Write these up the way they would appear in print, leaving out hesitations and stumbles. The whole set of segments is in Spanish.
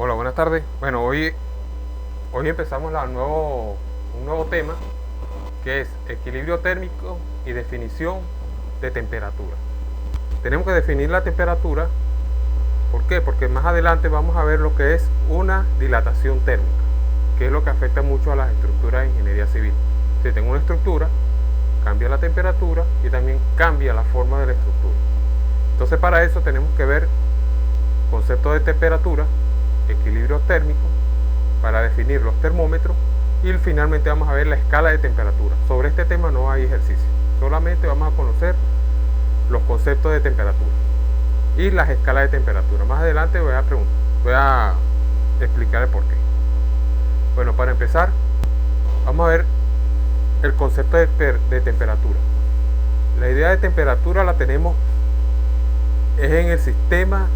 Hola, buenas tardes. Bueno, hoy empezamos un nuevo tema que es equilibrio térmico y definición de temperatura. Tenemos que definir la temperatura. ¿Por qué? Porque más adelante vamos a ver lo que es una dilatación térmica, que es lo que afecta mucho a las estructuras de ingeniería civil. Si tengo una estructura, cambia la temperatura y también cambia la forma de la estructura. Entonces, para eso tenemos que ver conceptos de temperatura, equilibrio térmico, para definir los termómetros, y finalmente vamos a ver la escala de temperatura. Sobre este tema no hay ejercicio, solamente vamos a conocer los conceptos de temperatura y las escalas de temperatura. Más adelante voy a explicar el por qué. Bueno, para empezar, vamos a ver el concepto de temperatura. La idea de temperatura la tenemos en el sistema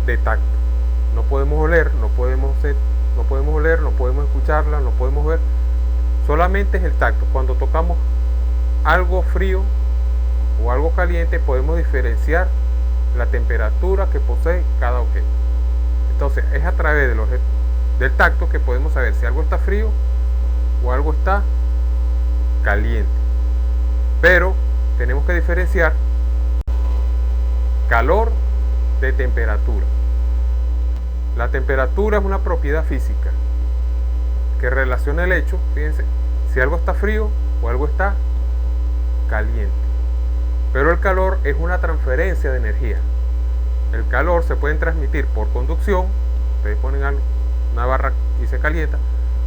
de tacto. No podemos oler, no podemos escucharla, no podemos ver. Solamente es el tacto. Cuando tocamos algo frío o algo caliente, podemos diferenciar la temperatura que posee cada objeto. Entonces, es a través del tacto que podemos saber si algo está frío o algo está caliente. Pero tenemos que diferenciar calor de temperatura. La temperatura es una propiedad física que relaciona el hecho, fíjense, si algo está frío o algo está caliente. Pero el calor es una transferencia de energía. El calor se puede transmitir por conducción, ustedes ponen una barra y se calienta,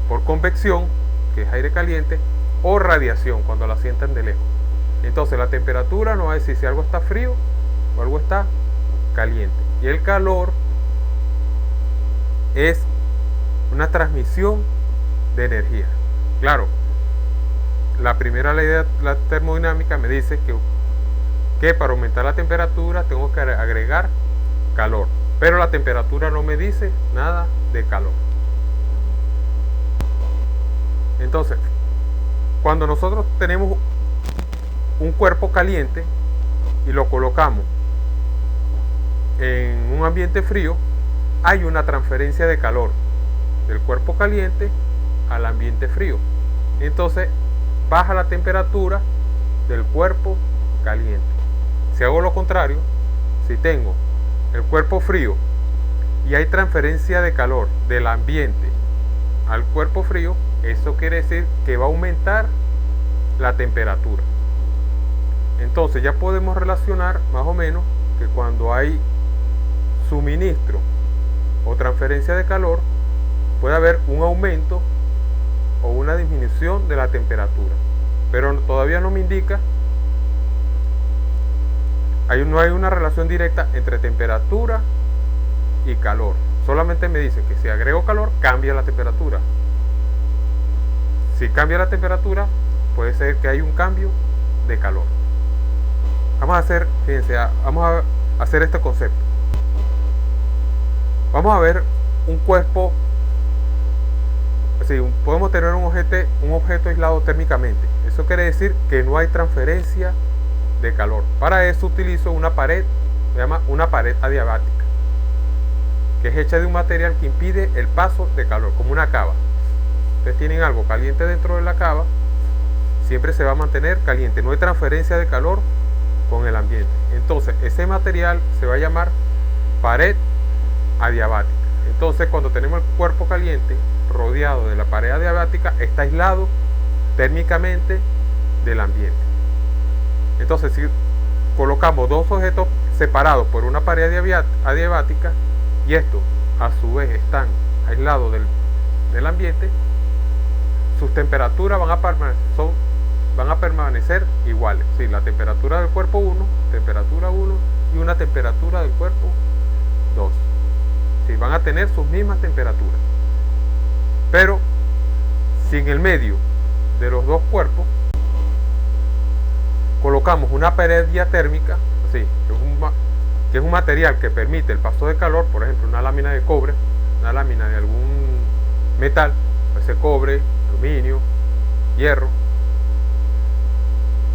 por convección, que es aire caliente, o radiación, cuando la sientan de lejos. Entonces la temperatura nos va a decir si algo está frío o algo está caliente. Y el calor es una transmisión de energía. Claro, la primera ley de la termodinámica me dice que para aumentar la temperatura tengo que agregar calor, pero la temperatura no me dice nada de calor. Entonces, cuando nosotros tenemos un cuerpo caliente y lo colocamos en un ambiente frío, hay una transferencia de calor del cuerpo caliente al ambiente frío. Entonces baja la temperatura del cuerpo caliente. Si hago lo contrario, si tengo el cuerpo frío y hay transferencia de calor del ambiente al cuerpo frío, eso quiere decir que va a aumentar la temperatura. Entonces ya podemos relacionar más o menos que cuando hay suministro o transferencia de calor, puede haber un aumento o una disminución de la temperatura, pero todavía no me indica, no hay una relación directa entre temperatura y calor. Solamente me dice que si agrego calor, cambia la temperatura. Si cambia la temperatura, puede ser que hay un cambio de calor. Vamos a hacer este concepto. Vamos a ver un cuerpo, podemos tener un objeto aislado térmicamente. Eso quiere decir que no hay transferencia de calor. Para eso utilizo una pared, se llama una pared adiabática, que es hecha de un material que impide el paso de calor, como una cava. Ustedes tienen algo caliente dentro de la cava, siempre se va a mantener caliente, no hay transferencia de calor con el ambiente. Entonces ese material se va a llamar pared adiabática. Entonces, cuando tenemos el cuerpo caliente rodeado de la pared adiabática, está aislado térmicamente del ambiente. Entonces, si colocamos dos objetos separados por una pared adiabática y estos a su vez están aislados del ambiente, sus temperaturas van a permanecer iguales. Sí, la temperatura del cuerpo 1, temperatura 1 y una temperatura del cuerpo 2. Van a tener sus mismas temperaturas, pero si en el medio de los dos cuerpos colocamos una pared diatérmica, que es un material que permite el paso de calor, por ejemplo una lámina de cobre, una lámina de algún metal, puede ser cobre, aluminio, hierro,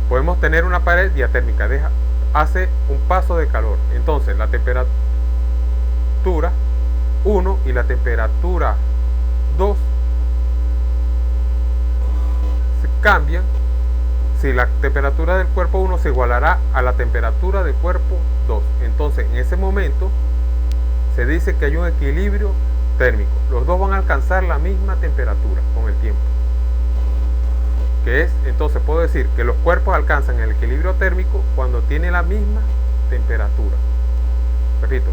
podemos tener una pared diatérmica, hace un paso de calor. Entonces la temperatura 1 y la temperatura 2 se cambian, si la temperatura del cuerpo 1 se igualará a la temperatura del cuerpo 2. Entonces, en ese momento se dice que hay un equilibrio térmico. Los dos van a alcanzar la misma temperatura con el tiempo. Entonces puedo decir que los cuerpos alcanzan el equilibrio térmico cuando tienen la misma temperatura. Repito,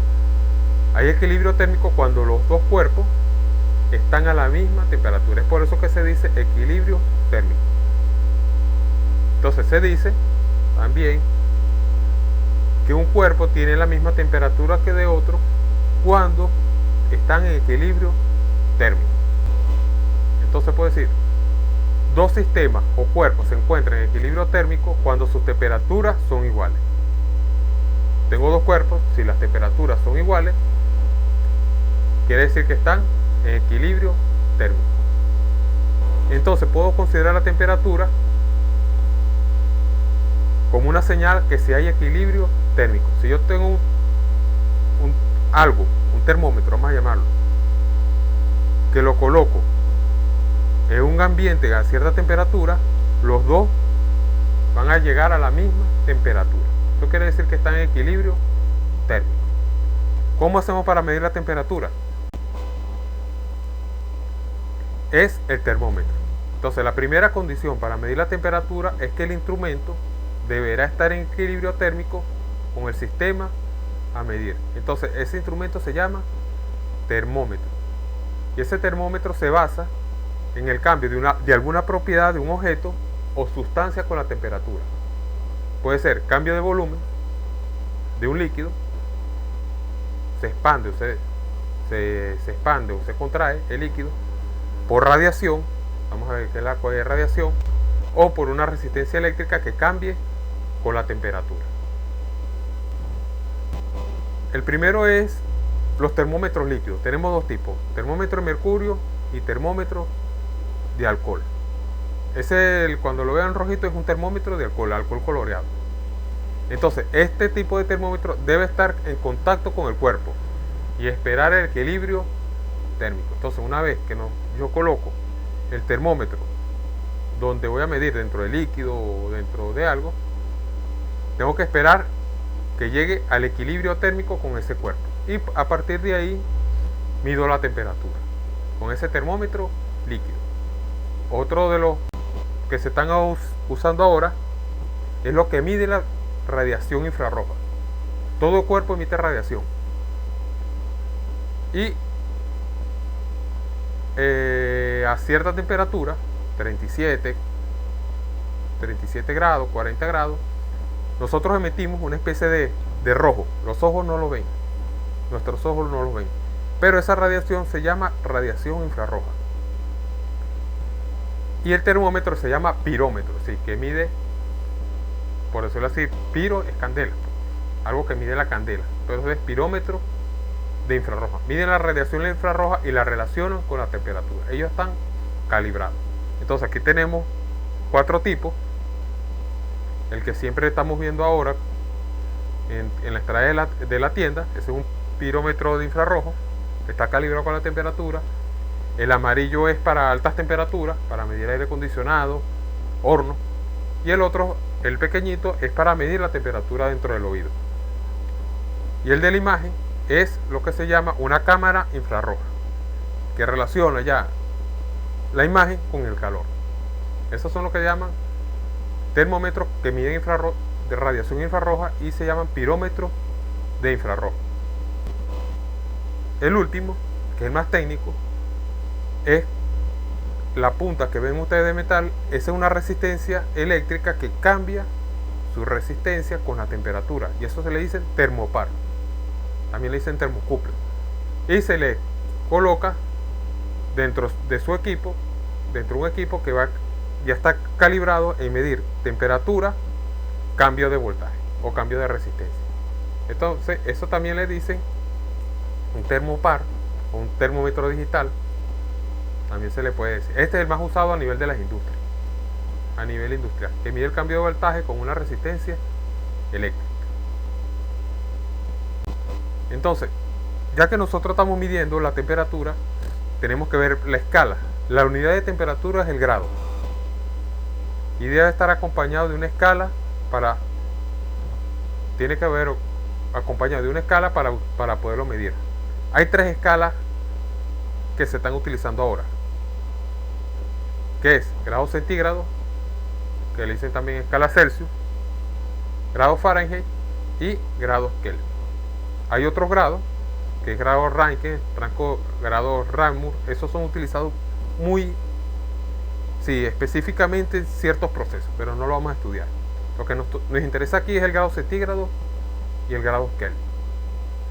hay equilibrio térmico cuando los dos cuerpos están a la misma temperatura. Es por eso que se dice equilibrio térmico. Entonces se dice también que un cuerpo tiene la misma temperatura que de otro cuando están en equilibrio térmico. Entonces puedo decir, dos sistemas o cuerpos se encuentran en equilibrio térmico cuando sus temperaturas son iguales. Tengo dos cuerpos, si las temperaturas son iguales, quiere decir que están en equilibrio térmico. Entonces puedo considerar la temperatura como una señal que si hay equilibrio térmico. Si yo tengo un termómetro, vamos a llamarlo, que lo coloco en un ambiente a cierta temperatura, los dos van a llegar a la misma temperatura. Eso quiere decir que están en equilibrio térmico. ¿Cómo hacemos para medir la temperatura? Es el termómetro. Entonces, la primera condición para medir la temperatura es que el instrumento deberá estar en equilibrio térmico con el sistema a medir. Entonces, ese instrumento se llama termómetro. Y ese termómetro se basa en el cambio de alguna propiedad de un objeto o sustancia con la temperatura. Puede ser cambio de volumen de un líquido, se expande o se contrae el líquido, por radiación, vamos a ver qué es la radiación, o por una resistencia eléctrica que cambie con la temperatura. El primero es los termómetros líquidos. Tenemos dos tipos, termómetro de mercurio y termómetro de alcohol. Cuando lo vean rojito, es un termómetro de alcohol coloreado. Entonces, este tipo de termómetro debe estar en contacto con el cuerpo y esperar el equilibrio térmico. Entonces, una vez que yo coloco el termómetro donde voy a medir dentro del líquido o dentro de algo, tengo que esperar que llegue al equilibrio térmico con ese cuerpo, y a partir de ahí mido la temperatura con ese termómetro líquido. Otro de los que se están usando ahora es lo que mide la radiación infrarroja. Todo cuerpo emite radiación y a cierta temperatura, 37 grados, 40 grados, nosotros emitimos una especie de rojo. Los ojos no lo ven, nuestros ojos no lo ven, pero esa radiación se llama radiación infrarroja. Y el termómetro se llama pirómetro, sí, que mide, por decirlo así, piro es candela, algo que mide la candela. Entonces es pirómetro de infrarroja. Miden la radiación infrarroja y la relacionan con la temperatura. Ellos están calibrados. Entonces aquí tenemos 4 tipos. El que siempre estamos viendo ahora en la entrada de la tienda, ese es un pirómetro de infrarrojo, está calibrado con la temperatura. El amarillo es para altas temperaturas, para medir aire acondicionado, horno. Y el otro, el pequeñito, es para medir la temperatura dentro del oído. Y el de la imagen es lo que se llama una cámara infrarroja, que relaciona ya la imagen con el calor. Esos son lo que llaman termómetros que miden de radiación infrarroja y se llaman pirómetros de infrarrojo. El último, que es el más técnico, es la punta que ven ustedes de metal. Esa es una resistencia eléctrica que cambia su resistencia con la temperatura, y eso se le dice termopar, también le dicen termocouple, y se le coloca dentro de su equipo, dentro de un equipo que ya está calibrado en medir temperatura, cambio de voltaje o cambio de resistencia. Entonces eso también le dicen un termopar o un termómetro digital, también se le puede decir. Este es el más usado a nivel de las industrias, a nivel industrial, que mide el cambio de voltaje con una resistencia eléctrica. Entonces, ya que nosotros estamos midiendo la temperatura, tenemos que ver la escala. La unidad de temperatura es el grado. Y debe estar acompañado de una escala tiene que haber acompañado de una escala para poderlo medir. Hay 3 escalas que se están utilizando ahora, que es grado centígrado, que le dicen también escala Celsius, grado Fahrenheit y grados Kelvin. Hay otros grados, que es grado Rankine, grado Raimund. Esos son utilizados específicamente en ciertos procesos, pero no lo vamos a estudiar. Lo que nos interesa aquí es el grado centígrado y el grado Kelvin.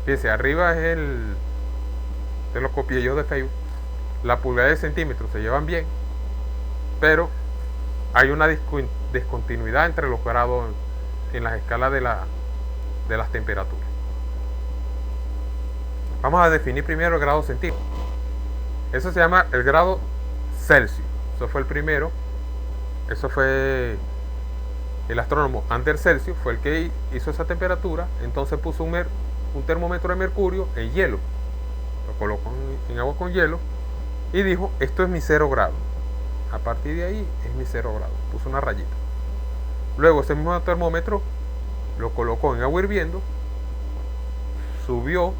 Fíjense, arriba es te lo copié yo de Facebook. La pulgada de centímetros se llevan bien, pero hay una discontinuidad entre los grados en las escalas de las temperaturas. Vamos a definir primero el grado centígrado. Eso se llama el grado Celsius. Eso fue el primero. Eso fue el astrónomo Anders Celsius, fue el que hizo esa temperatura. Entonces puso un termómetro de mercurio en hielo. Lo colocó en agua con hielo y dijo, esto es mi 0 grado. A partir de ahí es mi 0 grado. Puso una rayita. Luego ese mismo termómetro lo colocó en agua hirviendo, subió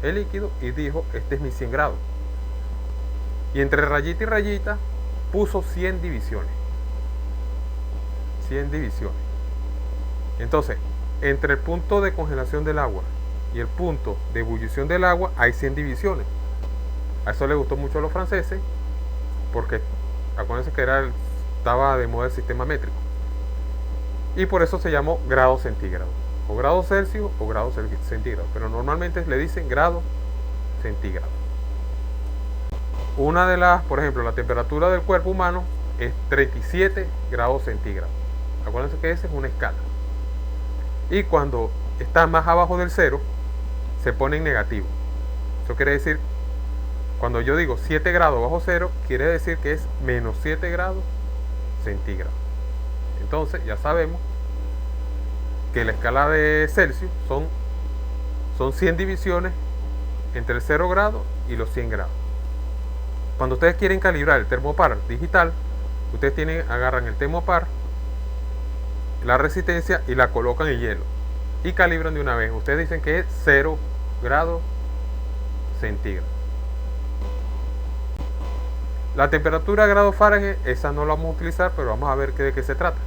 el líquido y dijo, este es mi 100 grados. Y entre rayita y rayita puso 100 divisiones. 100 divisiones. Entonces, entre el punto de congelación del agua y el punto de ebullición del agua hay 100 divisiones. A eso le gustó mucho a los franceses, porque acuérdense que estaba de moda el sistema métrico. Y por eso se llamó grado centígrado, o grado Celsius o grado centígrado, pero normalmente le dicen grado centígrado. Por ejemplo, la temperatura del cuerpo humano es 37 grados centígrados. Acuérdense que esa es una escala. Y cuando está más abajo del 0, se pone en negativo. Eso quiere decir, cuando yo digo 7 grados bajo 0, quiere decir que es menos 7 grados centígrados. Entonces ya sabemos que la escala de Celsius son 100 divisiones entre el 0 grado y los 100 grados. Cuando ustedes quieren calibrar el termopar digital, ustedes agarran el termopar, la resistencia, y la colocan en hielo y calibran de una vez. Ustedes dicen que es 0 grados centígrados. La temperatura a grado Fahrenheit, esa no la vamos a utilizar, pero vamos a ver de qué se trata.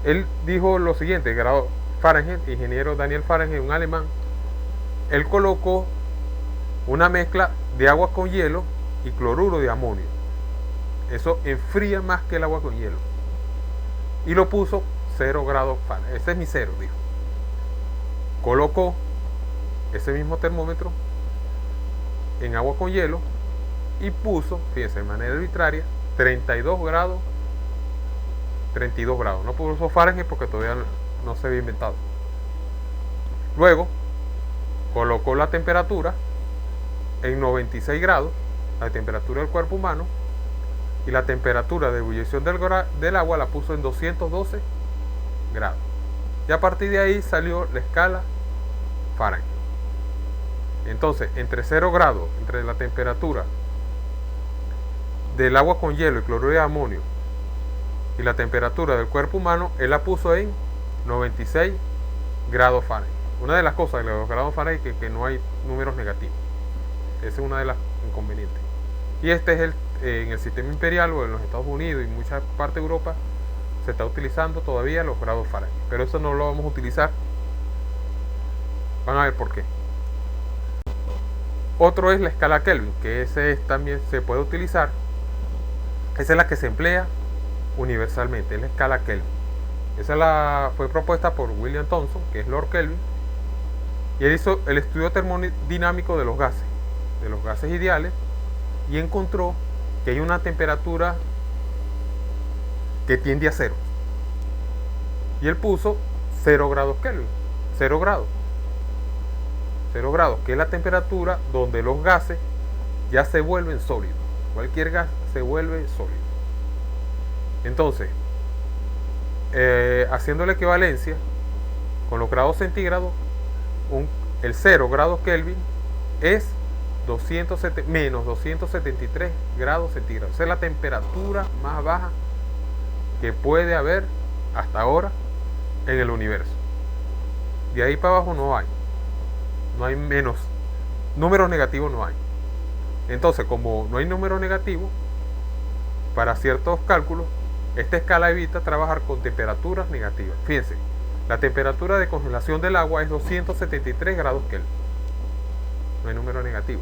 Él dijo lo siguiente: grado Fahrenheit, ingeniero Daniel Fahrenheit, un alemán, él colocó una mezcla de agua con hielo y cloruro de amonio. Eso enfría más que el agua con hielo. Y lo puso 0 grados Fahrenheit. Ese es mi 0, dijo. Colocó ese mismo termómetro en agua con hielo y puso, fíjense, de manera arbitraria, 32 grados. No puso Fahrenheit porque todavía no se había inventado. Luego colocó la temperatura en 96 grados, la temperatura del cuerpo humano, y la temperatura de ebullición del agua la puso en 212 grados. Y a partir de ahí salió la escala Fahrenheit. Entonces, entre 0 grados, entre la temperatura del agua con hielo y cloruro de amonio y la temperatura del cuerpo humano, él la puso en 96 grados Fahrenheit. Una de las cosas de los grados Fahrenheit es que no hay números negativos. Esa es una de las inconvenientes. Y este es en el sistema imperial o en los Estados Unidos y muchas partes de Europa se está utilizando todavía los grados Fahrenheit. Pero eso no lo vamos a utilizar. Van a ver por qué. Otro es la escala Kelvin, que también se puede utilizar. Esa es la que se emplea universalmente, es la escala Kelvin. Esa fue propuesta por William Thomson, que es Lord Kelvin, y él hizo el estudio termodinámico de los gases ideales, y encontró que hay una temperatura que tiende a 0. Y él puso 0 grados Kelvin, 0 grados, que es la temperatura donde los gases ya se vuelven sólidos. Cualquier gas se vuelve sólido. Entonces, haciendo la equivalencia con los grados centígrados, el 0 grados Kelvin es menos 273 grados centígrados. Esa es la temperatura más baja que puede haber hasta ahora en el universo. De ahí para abajo no hay menos, números negativos no hay. Entonces, como no hay número negativo, para ciertos cálculos, esta escala evita trabajar con temperaturas negativas. Fíjense, la temperatura de congelación del agua es 273 grados Kelvin. No hay número negativo.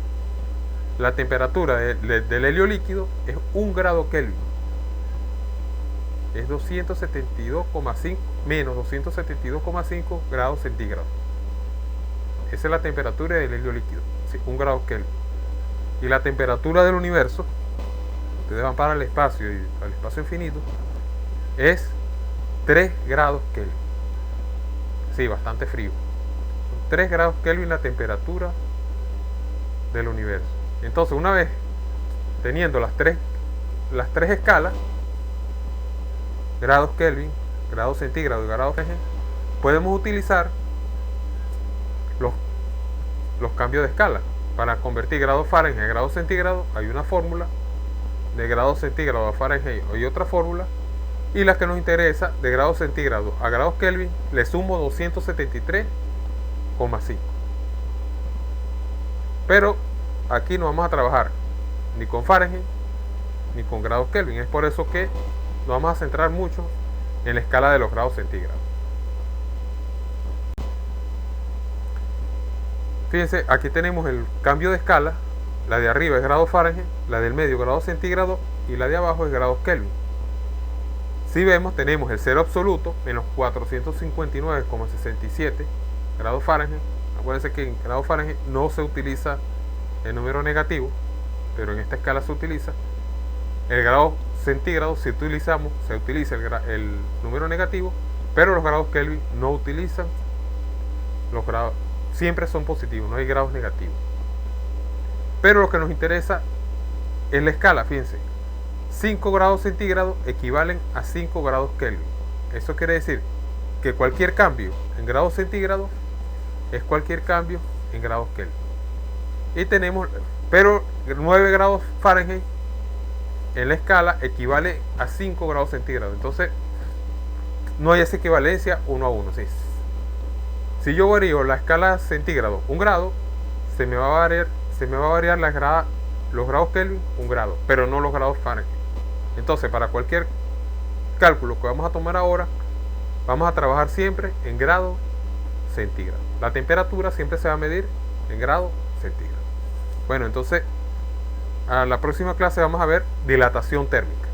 La temperatura del helio líquido es 1 grado Kelvin. Es 272,5 menos 272,5 grados centígrados. Esa es la temperatura del helio líquido, sí, 1 grado Kelvin. Y la temperatura del universo, ustedes van para el espacio y al espacio infinito, es 3 grados Kelvin. Sí, bastante frío. 3 grados Kelvin la temperatura del universo. Entonces, una vez teniendo las tres escalas, grados Kelvin, grados centígrados y grados Fahrenheit, podemos utilizar los cambios de escala. Para convertir grados Fahrenheit a grados centígrados hay una fórmula, de grados centígrados a Fahrenheit hay otra fórmula, y la que nos interesa, de grados centígrados a grados Kelvin, le sumo 273,5. Pero aquí no vamos a trabajar ni con Fahrenheit ni con grados Kelvin. Es por eso que nos vamos a centrar mucho en la escala de los grados centígrados. Fíjense, aquí tenemos el cambio de escala. La de arriba es grados Fahrenheit, la del medio grados centígrados y la de abajo es grados Kelvin. Si vemos, tenemos el cero absoluto, menos 459,67 grados Fahrenheit. Acuérdense que en grados Fahrenheit no se utiliza el número negativo, pero en esta escala se utiliza. El grado centígrado, si se utiliza el número negativo, pero los grados Kelvin no utilizan los grados, siempre son positivos, no hay grados negativos. Pero lo que nos interesa es la escala, fíjense. 5 grados centígrados equivalen a 5 grados Kelvin. Eso quiere decir que cualquier cambio en grados centígrados es cualquier cambio en grados Kelvin. Y tenemos, pero 9 grados Fahrenheit en la escala equivale a 5 grados centígrados. Entonces, no hay esa equivalencia 1 a 1. ¿Sí? Si yo varío la escala centígrado 1 grado, se me va a variar los grados Kelvin 1 grado, pero no los grados Fahrenheit. Entonces, para cualquier cálculo que vamos a tomar ahora, vamos a trabajar siempre en grados centígrados. La temperatura siempre se va a medir en grados centígrados. Bueno, entonces, a la próxima clase vamos a ver dilatación térmica.